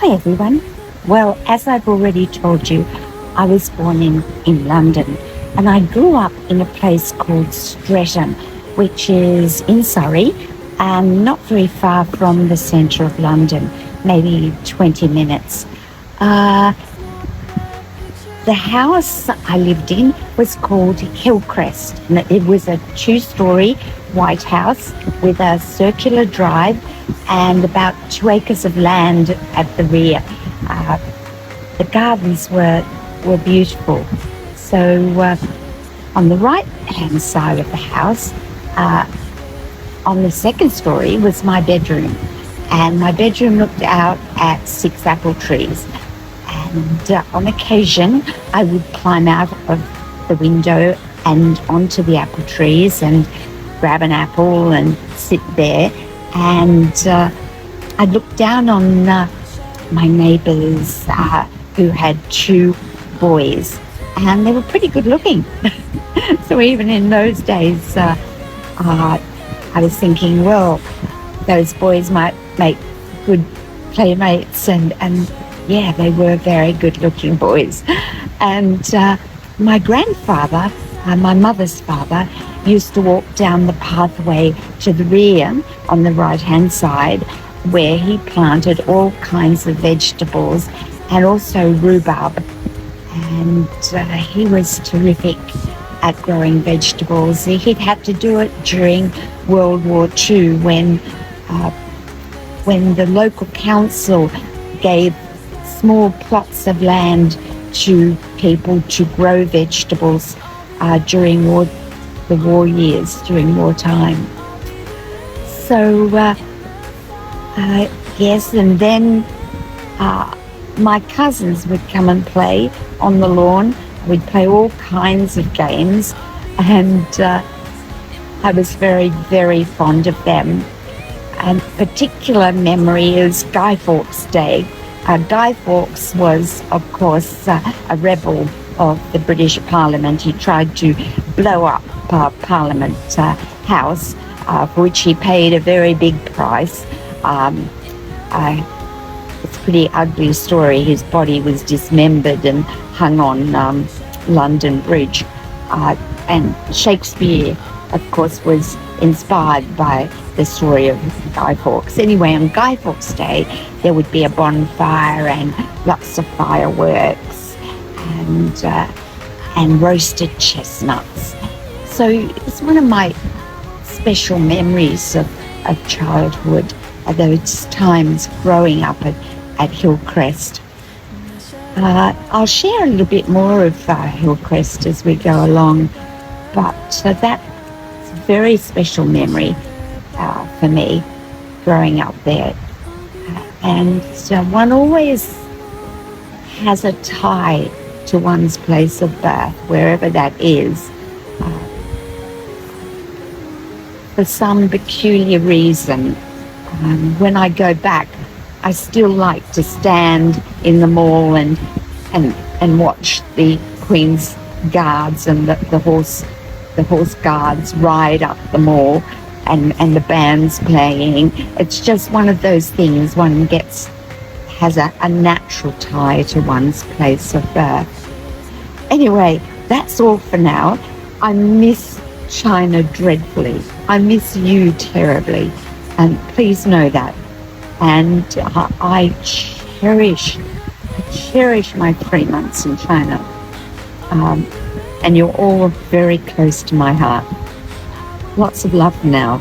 Hi everyone. Well, as I've already told you, I was born in London and I grew up in a place called Streatham, which is in Surrey and not very far from the centre of London, maybe 20 minutes. The house I lived in was called Hillcrest, and it was a 2-storey white house with a circular drive and about 2 acres of land at the rear. The gardens were beautiful. So on the right-hand side of the house, on the 2nd story was my bedroom, and my bedroom looked out at 6 apple trees. And on occasion, I would climb out of the window and onto the apple trees and grab an apple and sit there. And I'd look down on my neighbours who had 2 boys, and they were pretty good looking. So even in those days, I was thinking, well, those boys might make good playmates, and yeah, they were very good-looking boys. And my grandfather, my mother's father, used to walk down the pathway to the rear on the right-hand side, where he planted all kinds of vegetables and also rhubarb. And he was terrific at growing vegetables. He'd had to do it during World War II when the local council gave small plots of land to people to grow vegetables during the war years, during wartime. So yes, and then my cousins would come and play on the lawn. We'd play all kinds of games, and I was very, very fond of them. And a particular memory is Guy Fawkes Day. Guy Fawkes was, of course, a rebel of the British Parliament. He tried to blow up Parliament House, for which he paid a very big price. It's a pretty ugly story. His body was dismembered and hung on London Bridge. And Shakespeare, of course, was inspired by the story of Guy Fawkes. Anyway, on Guy Fawkes Day, there would be a bonfire and lots of fireworks and roasted chestnuts. So it's one of my special memories of childhood, those times growing up at Hillcrest. I'll share a little bit more of Hillcrest as we go along, but that's a very special memory for me growing up there. And one always has a tie to one's place of birth, wherever that is, for some peculiar reason. When I go back, I still like to stand in the mall and watch the Queen's Guards and the horse guards ride up the mall, and the band's playing. It's just one of those things one has a natural tie to one's place of birth. Anyway, that's all for now. I miss China dreadfully. I miss you terribly, and please know that. And I cherish my 3 months in China. And you're all very close to my heart. Lots of love now.